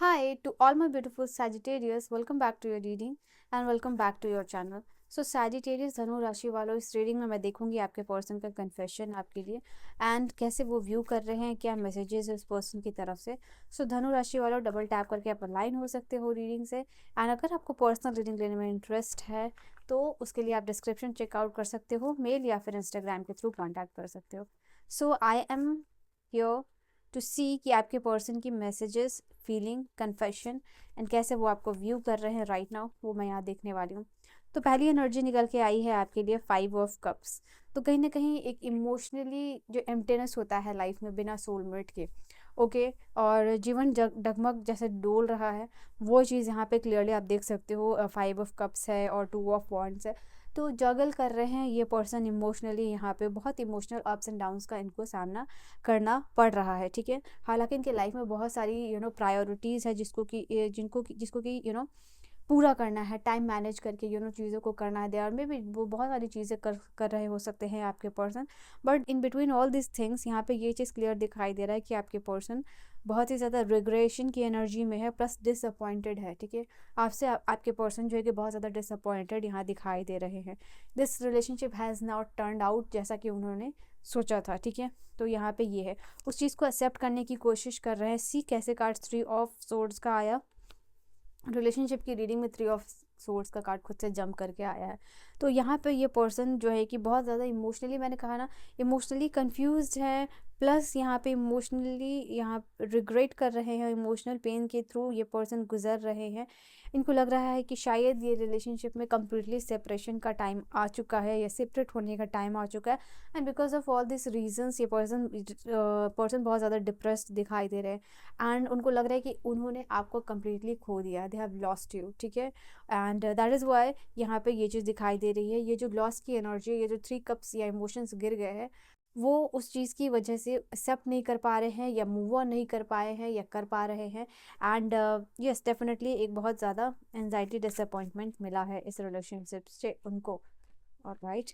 Hi to all my beautiful Sagittarius, welcome back to your reading and welcome back to your channel. So Sagittarius धनु राशि वालों, इस reading में मैं देखूंगी आपके पर्सन का कन्फेशन आपके लिए एंड कैसे वो व्यू कर रहे हैं, क्या मैसेजेस उस पर्सन की तरफ से। सो धनु राशि वालों, डबल टैप करके आप अलाइन हो सकते हो रीडिंग से। एंड अगर आपको पर्सनल रीडिंग लेने में इंटरेस्ट है तो उसके लिए आप डिस्क्रिप्शन चेकआउट कर सकते हो, मेल या फिर इंस्टाग्राम के थ्रू कॉन्टैक्ट कर सकते हो। सो आई एम हियर टू सी कि आपके पर्सन की मैसेजेस, फीलिंग, कन्फेशन एंड कैसे वो आपको व्यू कर रहे हैं राइट नाउ, वो मैं यहाँ देखने वाली हूँ। तो पहली एनर्जी निकल के आई है आपके लिए 5 ऑफ कप्स। तो कहीं ना कहीं एक इमोशनली जो एम्प्टीनेस होता है लाइफ में बिना सोलमेट के, ओके, और जीवन डगमग जैसे डोल रहा है, वो चीज़ यहाँ पे क्लियरली आप देख सकते हो। 5 ऑफ कप्स है और 2 ऑफ वॉन्ड्स है। तो जगल कर रहे हैं ये पर्सन इमोशनली, यहाँ पे बहुत इमोशनल अप्स एंड डाउन्स का इनको सामना करना पड़ रहा है, ठीक है। हालांकि इनके लाइफ में बहुत सारी प्रायोरिटीज़ है जिसको कि पूरा करना है, टाइम मैनेज करके चीज़ों को करना है। देयर में भी वो बहुत सारी चीज़ें कर रहे हो सकते हैं आपके person, but in between all this things यहाँ पे ये चीज़ क्लियर दिखाई दे रहा है कि आपके पर्सन बहुत ही ज़्यादा रिग्रेशन की एनर्जी में है, प्लस डिसअपॉइंटेड है, ठीक है। आपके पर्सन जो है कि बहुत ज़्यादा डिसअपॉइंटेड यहाँ दिखाई दे रहे हैं। This relationship has not turned out जैसा कि उन्होंने सोचा था, ठीक है। तो यहाँ पे ये है, उस चीज़ को एक्सेप्ट करने की कोशिश कर रहे हैं। सी कैसे कार्ड्स 3 ऑफ सोर्ड्स का आया रिलेशनशिप की रीडिंग में, 3 ऑफ सोर्ड्स का कार्ड खुद से जंप करके आया है। तो यहाँ पे ये पर्सन जो है कि बहुत ज़्यादा इमोशनली, मैंने कहा ना, इमोशनली कंफ्यूज्ड है, प्लस यहाँ पे इमोशनली यहाँ रिग्रेट कर रहे हैं, इमोशनल पेन के थ्रू ये पर्सन गुजर रहे हैं। इनको लग रहा है कि शायद ये रिलेशनशिप में कम्प्लीटली सेपरेशन का टाइम आ चुका है या सेपरेट होने का टाइम आ चुका है। And because of all this reasons ये पर्सन बहुत ज़्यादा डिप्रेस्ड दिखाई दे रहे हैं। एंड उनको लग रहा है कि उन्होंने आपको कम्प्लीटली खो दिया, दे हैव लॉस्ट यू, ठीक है। एंड दैट इज़ वाई यहाँ पे ये चीज़ दिखाई दे रही है। ये जो लॉस की एनर्जी, ये जो 3 कप्स या इमोशंस गिर गए हैं, वो उस चीज़ की वजह से एक्सेप्ट नहीं कर पा रहे हैं या मूव ऑन नहीं कर पाए हैं या कर पा रहे हैं। एंड यस, डेफिनेटली एक बहुत ज़्यादा एनजाइटी, डिसअपॉइंटमेंट मिला है इस रिलेशनशिप से उनको। ऑलराइट,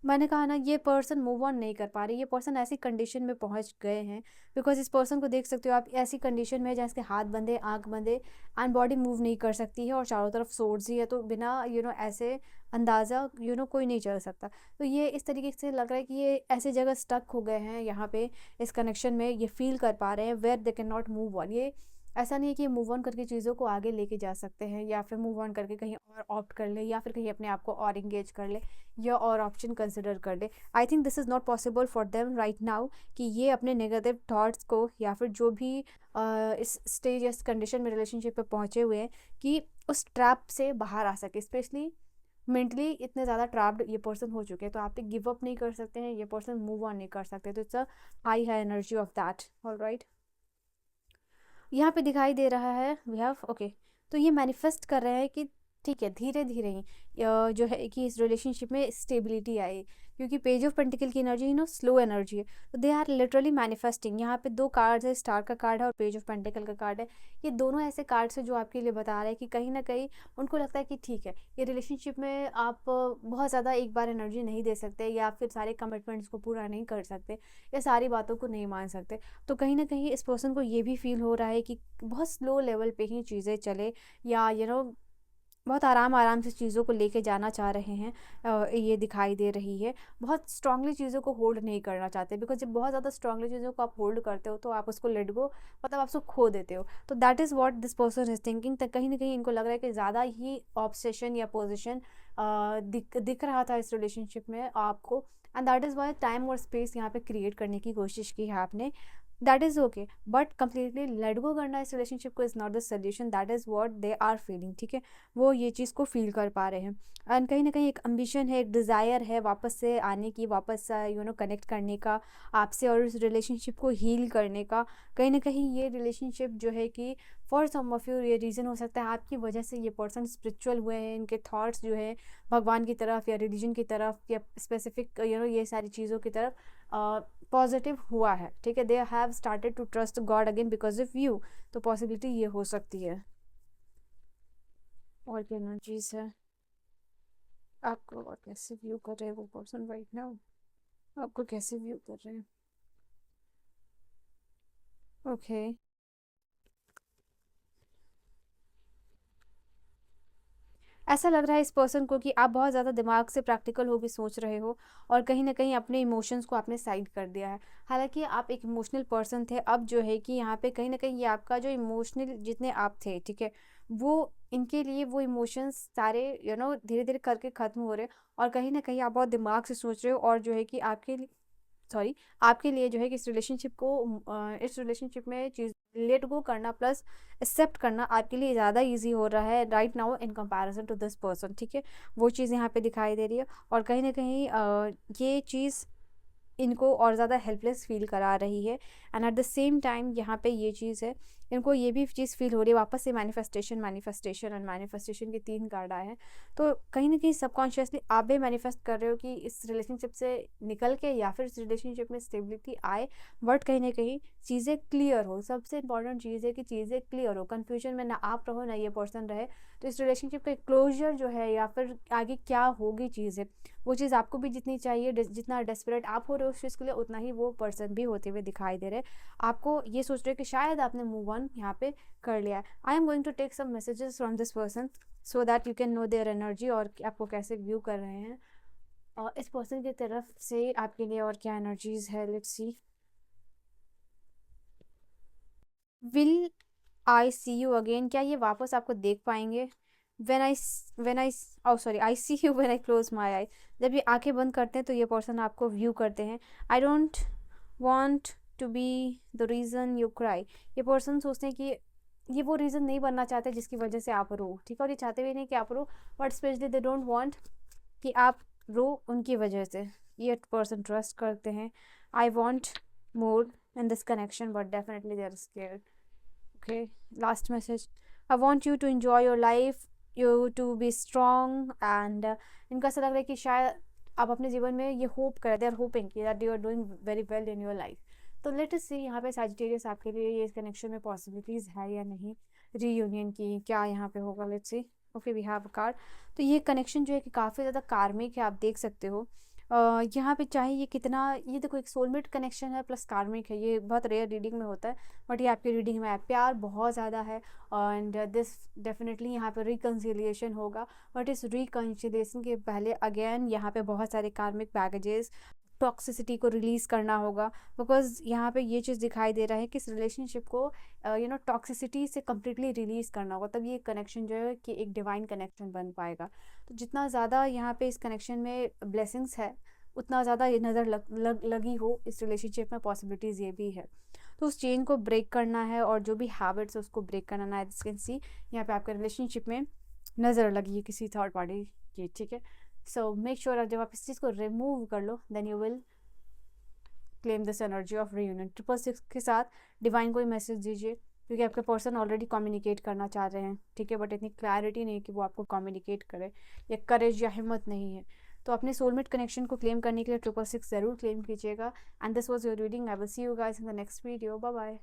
मैंने कहा ना, ये पर्सन मूव ऑन नहीं कर पा रहे, ये पर्सन ऐसी कंडीशन में पहुंच गए हैं। बिकॉज इस पर्सन को देख सकते हो आप, ऐसी कंडीशन में है जहाँ इसके हाथ बंधे, आंख बंधे, एंड बॉडी मूव नहीं कर सकती है और चारों तरफ सोर्स ही है। तो बिना ऐसे अंदाज़ा कोई नहीं चल सकता। तो ये इस तरीके से लग रहा है कि ये ऐसी जगह स्टक हो गए हैं यहाँ पे, इस कनेक्शन में ये फील कर पा रहे हैं where they can not move on. ये ऐसा नहीं है कि मूव ऑन करके चीज़ों को आगे लेके जा सकते हैं या फिर मूव ऑन करके कहीं और ऑप्ट कर ले या फिर कहीं अपने आप को और इंगेज कर ले या और ऑप्शन कंसिडर कर ले। I think this is not possible for them right now कि ये अपने नेगेटिव थॉट्स को या फिर जो भी इस स्टेज, इस कंडीशन में रिलेशनशिप पे पहुंचे हुए हैं, कि उस ट्रैप से बाहर आ सके। स्पेशली मेंटली इतने ज़्यादा ट्रैप्ड ये पर्सन हो चुके हैं, तो आप पे गिव अप नहीं कर सकते हैं, ये पर्सन मूव ऑन नहीं कर सकते। तो it's a high high energy of that. Alright, यहाँ पे दिखाई दे रहा है वी हैव, ओके। तो ये मैनिफेस्ट कर रहे हैं कि ठीक है, धीरे धीरे ही जो है कि इस रिलेशनशिप में स्टेबिलिटी आए, क्योंकि पेज ऑफ पेंटिकल की एनर्जी स्लो एनर्जी है। तो दे आर लिटरली मैनिफेस्टिंग। यहाँ पे 2 कार्ड्स है, स्टार का कार्ड है और पेज ऑफ पेंटिकल का कार्ड है। ये दोनों ऐसे कार्ड्स है जो आपके लिए बता रहे हैं कि कहीं ना कहीं उनको लगता है कि ठीक है, ये रिलेशनशिप में आप बहुत ज़्यादा एक बार एनर्जी नहीं दे सकते या फिर सारे कमिटमेंट्स को पूरा नहीं कर सकते या सारी बातों को नहीं मान सकते। तो कहीं ना कहीं इस पर्सन को ये भी फील हो रहा है कि बहुत स्लो लेवल पे ही चीज़ें चले, या बहुत आराम आराम से चीज़ों को लेके जाना चाह रहे हैं। ये दिखाई दे रही है, बहुत स्ट्रांगली चीज़ों को होल्ड नहीं करना चाहते। बिकॉज जब बहुत ज़्यादा स्ट्रांगली चीज़ों को आप होल्ड करते हो तो आप उसको लेट गो, मतलब आप उसको खो देते हो। तो that is what this person is thinking. तक कहीं ना कहीं इनको लग रहा है कि ज़्यादा ही ऑब्सेशन या पोजिशन दिख रहा था इस रिलेशनशिप में आपको। And that is why time और स्पेस यहाँ पे क्रिएट करने की कोशिश की है आपने। That is okay, but completely let go करना इस रिलेशनशिप को is not the solution. That is what they are feeling, ठीक है। वो ये चीज़ को फील कर पा रहे हैं। एंड कहीं ना कहीं एक अम्बिशन है, एक डिज़ायर है वापस से आने की, वापस कनेक्ट करने का आपसे और उस रिलेशनशिप को हील करने का। कहीं ना कहीं ये रिलेशनशिप जो है कि फॉर सम ऑफ यू ये रीज़न हो सकता है आपकी वजह से ये पर्सन स्पिरिचुअल हुए हैं, इनके थॉट्स जो है भगवान की तरफ या रिलीजन की तरफ या स्पेसिफिक ये सारी चीज़ों की तरफ पॉजिटिव हुआ है, ठीक है। They have started to trust God again because of you. तो पॉसिबिलिटी ये हो सकती है। और क्या एनर्जीज है आपको, और कैसे व्यू कर रहे हैं वो पर्सन राइट नाउ, आपको कैसे व्यू कर रहे हैं। ओके, ऐसा लग रहा है इस पर्सन को कि आप बहुत ज़्यादा दिमाग से प्रैक्टिकल होकर सोच रहे हो और कहीं ना कहीं अपने इमोशंस को आपने साइड कर दिया है। हालांकि आप एक इमोशनल पर्सन थे, अब जो है कि यहाँ पे कहीं ना कहीं ये आपका जो इमोशनल जितने आप थे, ठीक है, वो इनके लिए वो इमोशंस सारे धीरे धीरे करके ख़त्म हो रहे हैं। और कहीं ना कहीं आप बहुत दिमाग से सोच रहे हो और जो है कि आपके लिए जो है कि इस रिलेशनशिप में चीज़ लेट गो करना प्लस एक्सेप्ट करना आपके लिए ज़्यादा इजी हो रहा है right now in comparison to this person, ठीक है। वो चीज़ यहाँ पे दिखाई दे रही है और कहीं ना कहीं ये चीज़ इनको और ज़्यादा हेल्पलेस फील करा रही है। And at the same time यहाँ पे ये चीज़ है, इनको ये भी चीज़ फील हो रही है वापस से मैनिफेस्टेशन मैनिफेस्टेशन एंड मैनिफेस्टेशन के 3 कार्ड आए हैं। तो कहीं ना कहीं सबकॉन्शियसली आप भी मैनिफेस्ट कर रहे हो कि इस रिलेशनशिप से निकल के या फिर इस रिलेशनशिप में स्टेबिलिटी आए, बट कहीं ना कहीं चीज़ें क्लियर हो। सबसे इंपॉर्टेंट चीज़ है कि चीज़ें क्लियर हो, कन्फ्यूजन में ना आप रहो ना ये पर्सन रहे। तो इस रिलेशनशिप का क्लोजर जो है या फिर आगे क्या होगी चीज़ें, वो चीज़ आपको भी जितनी चाहिए, जितना डेस्परेट आप हो रहे हो उस चीज़ के लिए, उतना ही वो पर्सन भी होते हुए दिखाई दे रहे हैं। आपको ये सोच रहे हो कि शायद आपने मूव ऑन यहाँ पे कर लिया है। I am going to take some messages from this person so that you can know their energy और आपको कैसे व्यू कर रहे हैं और इस पर्सन की तरफ से आपके लिए और क्या एनर्जीज है। Let's see, will I see you again, क्या ये वापस आपको देख पाएंगे? When I oh sorry, I see you when I close my eye. जब ये आंखें बंद करते हैं तो ये पर्सन आपको व्यू करते हैं। I don't want to be the reason you cry. ये पर्सन सोचते हैं कि ये वो रीज़न नहीं बनना चाहते जिसकी वजह से आप रो, ठीक है, और ये चाहते भी नहीं कि आप रो, but specially they don't want कि आप रो उनकी वजह से। ये पर्सन ट्रस्ट करते हैं। I want more in this connection but definitely they are scared. Okay, last message, I want you to enjoy your life, you to be strong and इनका ऐसा लग रहा है कि शायद आप अपने जीवन में ये होप कर, दे आर होपिंग कि that you are doing very well in your life. तो लेट अस सी यहाँ पे सैजिटेरियस आपके लिए ये इस कनेक्शन में पॉसिबिलिटीज़ है या नहीं, रीयूनियन की क्या यहाँ पे होगा। Let's see, okay we have a card. तो ये कनेक्शन जो है कि काफ़ी ज़्यादा कार्मिक है, आप देख सकते हो। यहाँ पे चाहे ये कितना, ये देखो एक सोलमेट कनेक्शन है प्लस कार्मिक है, ये बहुत रेयर रीडिंग में होता है, बट ये आपकी रीडिंग में है। प्यार बहुत ज़्यादा है एंड दिस डेफिनेटली यहाँ पे रिकन्सिलिएशन होगा, बट इस रिकन्सिलिएशन के पहले अगेन यहाँ पे बहुत सारे कार्मिक बैगेजेस, टॉक्सिसिटी को रिलीज़ करना होगा। बिकॉज यहाँ पे ये चीज़ दिखाई दे रहा है कि इस रिलेशनशिप को टॉक्सिसिटी से कम्प्लीटली रिलीज़ करना होगा, तब ये कनेक्शन जो है कि एक डिवाइन कनेक्शन बन पाएगा। तो जितना ज़्यादा यहाँ पे इस कनेक्शन में ब्लेसिंग्स है, उतना ज़्यादा ये नज़र लगी हो इस रिलेशनशिप में, पॉसिबिलिटीज़ ये भी है। तो उस चेन को ब्रेक करना है और जो भी हैबिट्स है उसको ब्रेक करना है। दिस कैन सी यहाँ पे आपके रिलेशनशिप में नज़र लगी है किसी थर्ड पार्टी की, ठीक है। सो मेक श्योर जब आप इस चीज़ को रिमूव कर लो then you will claim this energy of reunion. 666 के साथ डिवाइन को ही मैसेज दीजिए, क्योंकि आपके पर्सन ऑलरेडी कम्युनिकेट करना चाह रहे हैं, ठीक है, बट इतनी क्लैरिटी नहीं है कि वो आपको कम्युनिकेट करे, या करेज या हिम्मत नहीं है। तो अपने सोलमेट कनेक्शन को क्लेम करने के लिए 666 ज़रूर क्लेम कीजिएगा। And this was your reading. I will see you guys in the next video. Bye bye.